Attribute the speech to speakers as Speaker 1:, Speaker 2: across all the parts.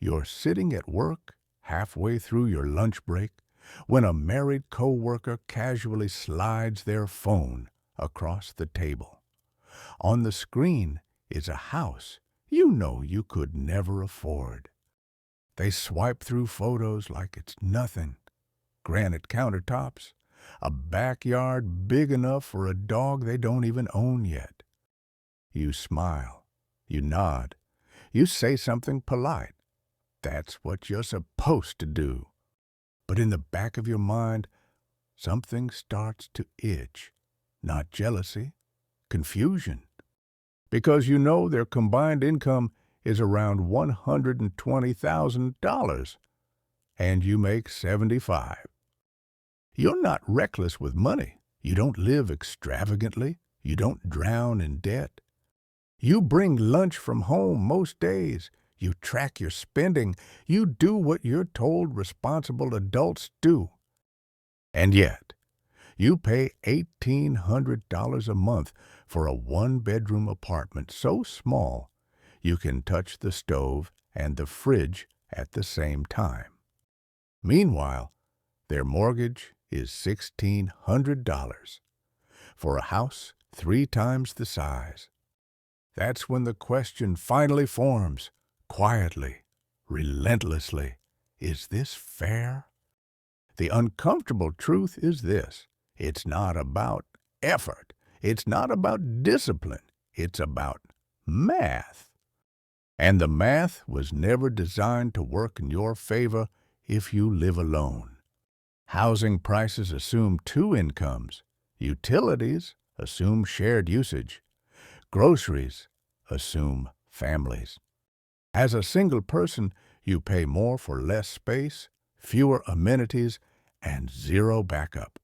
Speaker 1: You're sitting at work, halfway through your lunch break, when a married coworker casually slides their phone across the table. On the screen is a house you know you could never afford. They swipe through photos like it's nothing. Granite countertops, a backyard big enough for a dog they don't even own yet. You smile, you nod, you say something polite. That's what you're supposed to do. But in the back of your mind, something starts to itch. Not jealousy, confusion. Because you know their combined income is around $120,000, and you make 75. You're not reckless with money. You don't live extravagantly. You don't drown in debt. You bring lunch from home most days. You track your spending. You do what you're told responsible adults do. And yet, you pay $1,800 a month for a one-bedroom apartment so small you can touch the stove and the fridge at the same time. Meanwhile, their mortgage is $1,600 for a house 3 times the size. That's when the question finally forms, quietly, relentlessly, is this fair? The uncomfortable truth is this: it's not about effort. It's not about discipline. It's about math. And the math was never designed to work in your favor if you live alone. Housing prices assume 2 incomes. Utilities assume shared usage. Groceries assume families. As a single person, you pay more for less space, fewer amenities, and 0 backup.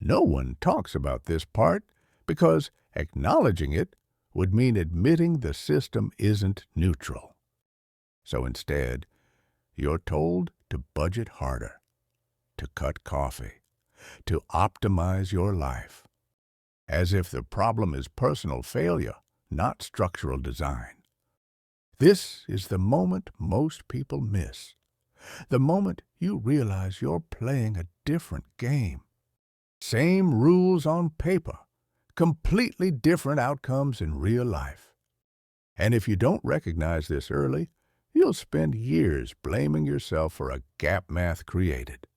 Speaker 1: No one talks about this part because acknowledging it would mean admitting the system isn't neutral. So instead, you're told to budget harder, to cut coffee, to optimize your life, as if the problem is personal failure, not structural design. This is the moment most people miss. The moment you realize you're playing a different game. Same rules on paper, completely different outcomes in real life. And if you don't recognize this early, you'll spend years blaming yourself for a gap math created.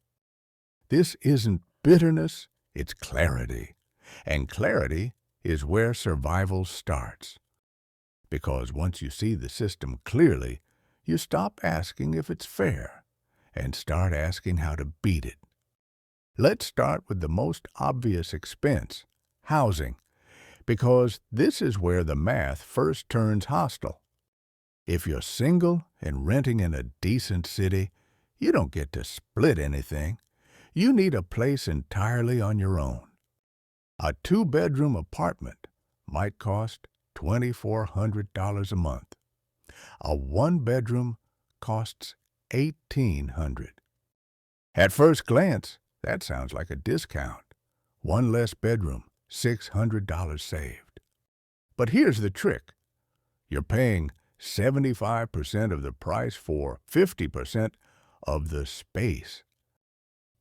Speaker 1: This isn't bitterness, it's clarity. And clarity is where survival starts. Because once you see the system clearly, you stop asking if it's fair and start asking how to beat it. Let's start with the most obvious expense, housing, because this is where the math first turns hostile. If you're single and renting in a decent city, you don't get to split anything. You need a place entirely on your own. A 2-bedroom apartment might cost $2,400 a month. A 1-bedroom costs $1,800. At first glance, that sounds like a discount. 1 less bedroom, $600 saved. But here's the trick. You're paying 75% of the price for 50% of the space.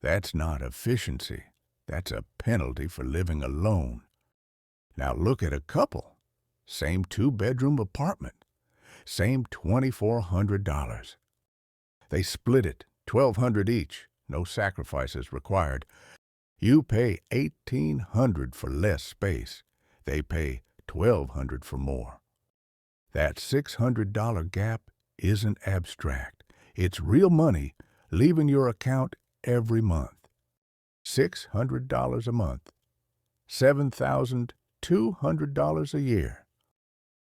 Speaker 1: That's not efficiency. That's a penalty for living alone. Now look at a couple. Same 2-bedroom apartment. Same $2,400. They split it, $1,200 each. No sacrifices required. You pay $1,800 for less space. They pay $1,200 for more. That $600 gap isn't abstract. It's real money leaving your account every month. $600 a month. $7,200 a year.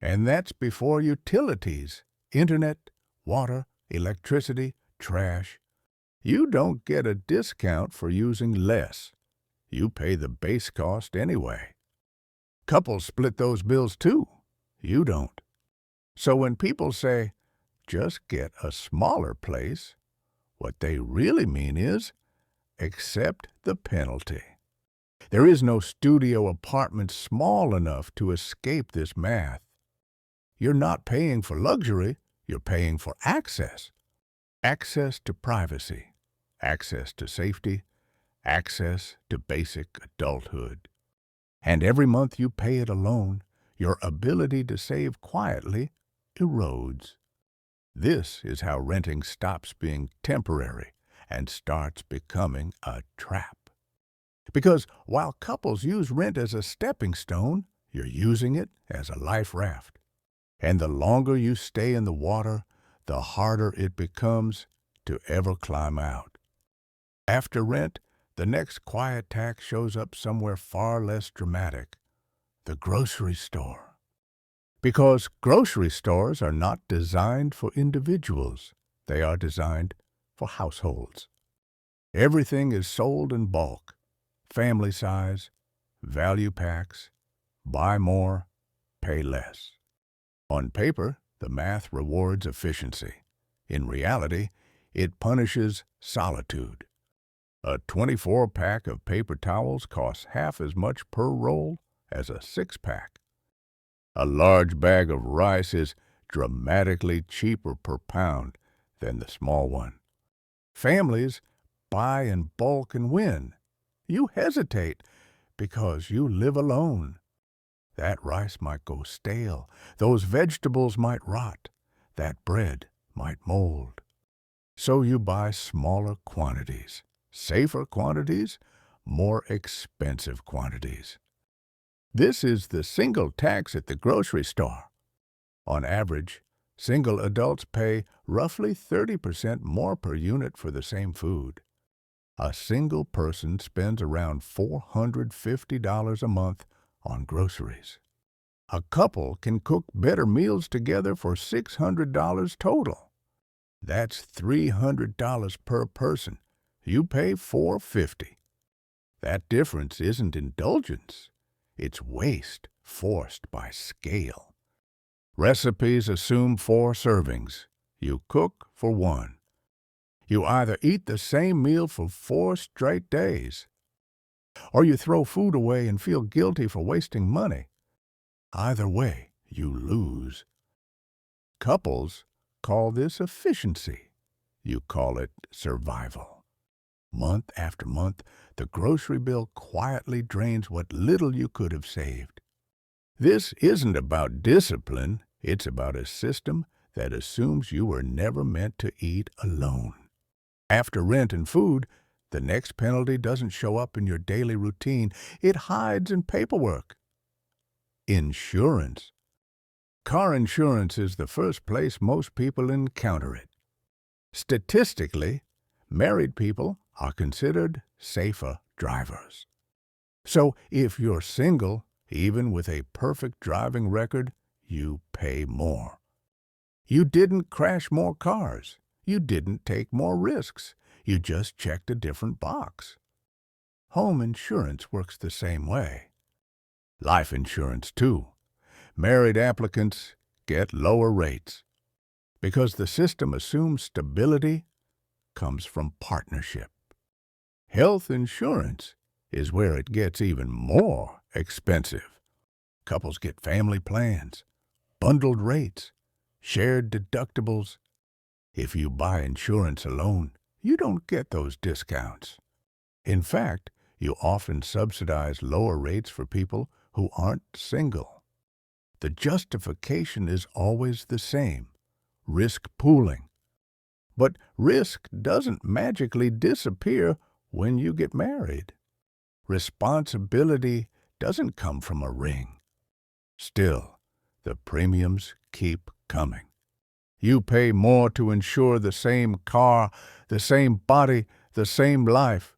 Speaker 1: And that's before utilities, internet, water, electricity, trash. You don't get a discount for using less. You pay the base cost anyway. Couples split those bills too. You don't. So when people say, just get a smaller place, what they really mean is, accept the penalty. There is no studio apartment small enough to escape this math. You're not paying for luxury, you're paying for access. Access to privacy, access to safety, access to basic adulthood. And every month you pay it alone, your ability to save quietly erodes. This is how renting stops being temporary and starts becoming a trap. Because while couples use rent as a stepping stone, you're using it as a life raft. And the longer you stay in the water, the harder it becomes to ever climb out. After rent, the next quiet tax shows up somewhere far less dramatic: the grocery store. Because grocery stores are not designed for individuals, they are designed for households. Everything is sold in bulk, family size, value packs, buy more, pay less. On paper, the math rewards efficiency. In reality, it punishes solitude. A 24-pack of paper towels costs half as much per roll as a 6-pack. A large bag of rice is dramatically cheaper per pound than the small one. Families buy in bulk and win. You hesitate because you live alone. That rice might go stale. Those vegetables might rot. That bread might mold. So you buy smaller quantities, safer quantities, more expensive quantities. This is the single tax at the grocery store. On average, single adults pay roughly 30% more per unit for the same food. A single person spends around $450 a month on groceries. A couple can cook better meals together for $600 total. That's $300 per person. You pay $450. That difference isn't indulgence. It's waste forced by scale. Recipes assume 4 servings. You cook for 1. You either eat the same meal for 4 straight days, or you throw food away and feel guilty for wasting money. Either way, you lose. Couples call this efficiency. You call it survival. Month after month, the grocery bill quietly drains what little you could have saved. This isn't about discipline. It's about a system that assumes you were never meant to eat alone. After rent and food, the next penalty doesn't show up in your daily routine. It hides in paperwork. Insurance. Car insurance is the first place most people encounter it. Statistically, married people are considered safer drivers. So if you're single, even with a perfect driving record, you pay more. You didn't crash more cars. You didn't take more risks. You just checked a different box. Home insurance works the same way. Life insurance, too. Married applicants get lower rates because the system assumes stability comes from partnership. Health insurance is where it gets even more expensive. Couples get family plans, bundled rates, shared deductibles. If you buy insurance alone, you don't get those discounts. In fact, you often subsidize lower rates for people who aren't single. The justification is always the same: risk pooling. But risk doesn't magically disappear when you get married. Responsibility doesn't come from a ring. Still, the premiums keep coming. You pay more to insure the same car, the same body, the same life.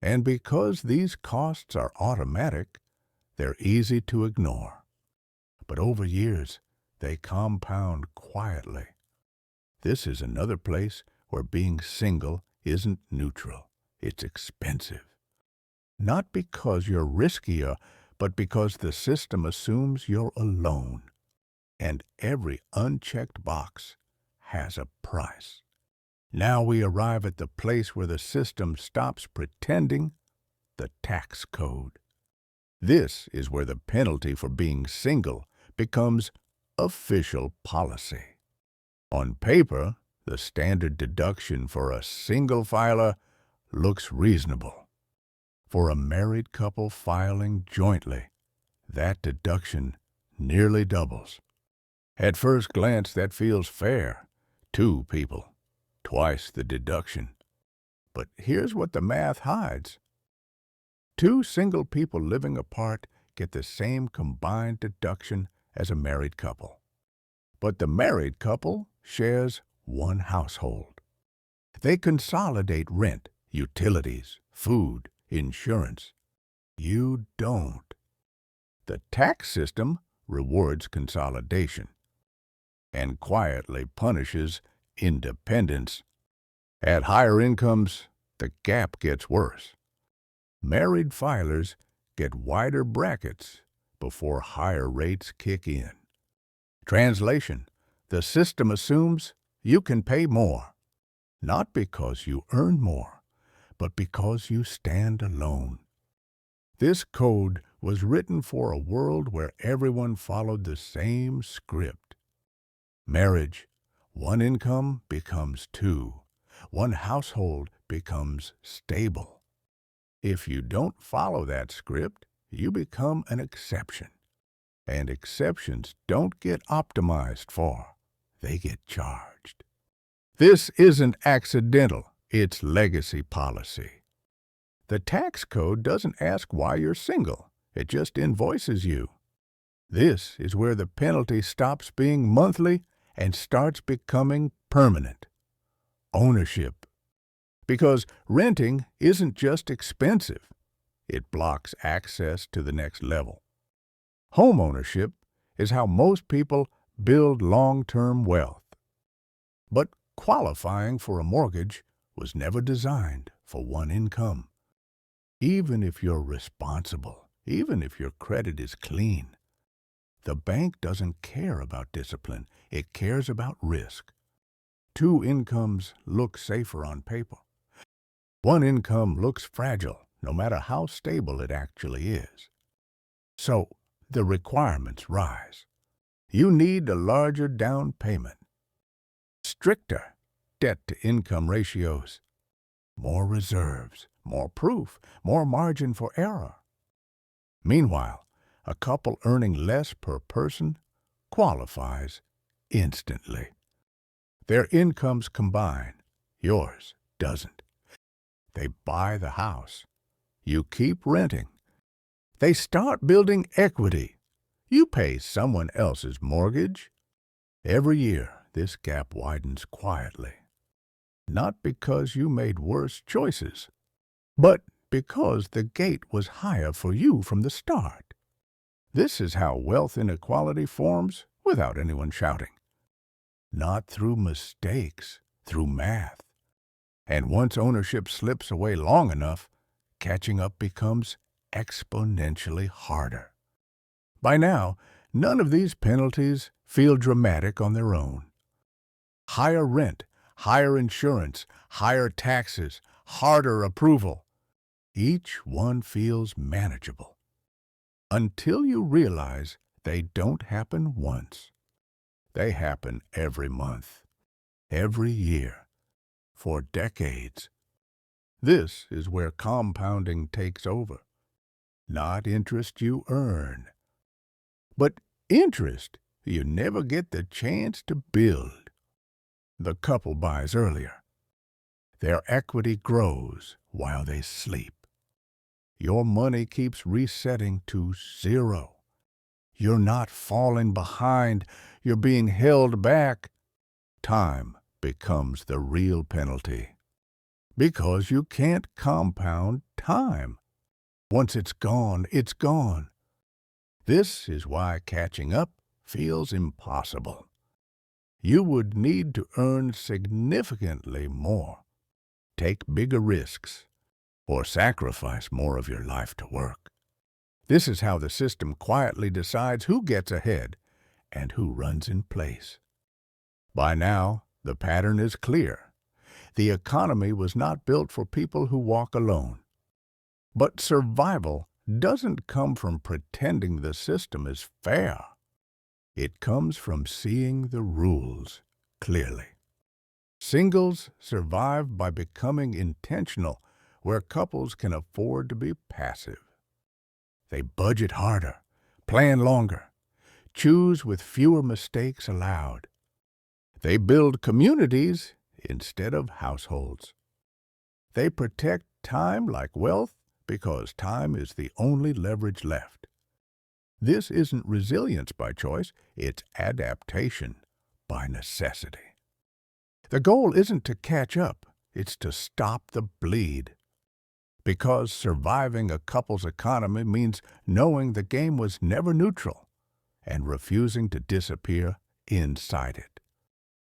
Speaker 1: And because these costs are automatic, they're easy to ignore. But over years, they compound quietly. This is another place where being single isn't neutral. It's expensive. Not because you're riskier, but because the system assumes you're alone. And every unchecked box has a price. Now we arrive at the place where the system stops pretending: the tax code. This is where the penalty for being single becomes official policy. On paper, The standard deduction for a single filer looks reasonable. For a married couple filing jointly, that deduction nearly doubles. At first glance, that feels fair. 2 people, twice the deduction. But here's what the math hides. 2 single people living apart get the same combined deduction as a married couple. But the married couple shares one household. They consolidate rent, utilities, food, insurance. You don't. The tax system rewards consolidation and quietly punishes independence. At higher incomes, the gap gets worse. Married filers get wider brackets before higher rates kick in. Translation: the system assumes you can pay more, not because you earn more, but because you stand alone. This code was written for a world where everyone followed the same script. Marriage: one income becomes 2. One household becomes stable. If you don't follow that script, you become an exception. And exceptions don't get optimized for, they get charged. This isn't accidental, it's legacy policy. The tax code doesn't ask why you're single, it just invoices you. This is where the penalty stops being monthly and starts becoming permanent. Ownership. Because renting isn't just expensive, it blocks access to the next level. Homeownership is how most people build long-term wealth. But qualifying for a mortgage was never designed for one income. Even if you're responsible, even if your credit is clean, the bank doesn't care about discipline, it cares about risk. 2 incomes look safer on paper. One income looks fragile, no matter how stable it actually is. So, the requirements rise. You need a larger down payment, stricter debt-to-income ratios, more reserves, more proof, more margin for error. Meanwhile, a couple earning less per person qualifies instantly. Their incomes combine, yours doesn't. They buy the house. You keep renting. They start building equity. You pay someone else's mortgage. Every year, this gap widens quietly. Not because you made worse choices, but because the gate was higher for you from the start. This is how wealth inequality forms without anyone shouting. Not through mistakes, through math. And once ownership slips away long enough, catching up becomes exponentially harder. By now, none of these penalties feel dramatic on their own. Higher rent, higher insurance, higher taxes, harder approval. Each one feels manageable. Until you realize they don't happen once. They happen every month, every year, for decades. This is where compounding takes over. Not interest you earn, but interest you never get the chance to build. The couple buys earlier. Their equity grows while they sleep. Your money keeps resetting to 0. You're not falling behind, you're being held back. Time becomes the real penalty. Because you can't compound time. Once it's gone, it's gone. This is why catching up feels impossible. You would need to earn significantly more, take bigger risks, or sacrifice more of your life to work. This is how the system quietly decides who gets ahead and who runs in place. By now, the pattern is clear. The economy was not built for people who walk alone. But survival doesn't come from pretending the system is fair. It comes from seeing the rules clearly. Singles survive by becoming intentional, where couples can afford to be passive. They budget harder, plan longer, choose with fewer mistakes allowed. They build communities instead of households. They protect time like wealth because time is the only leverage left. This isn't resilience by choice, it's adaptation by necessity. The goal isn't to catch up, it's to stop the bleed. Because surviving a couple's economy means knowing the game was never neutral and refusing to disappear inside it.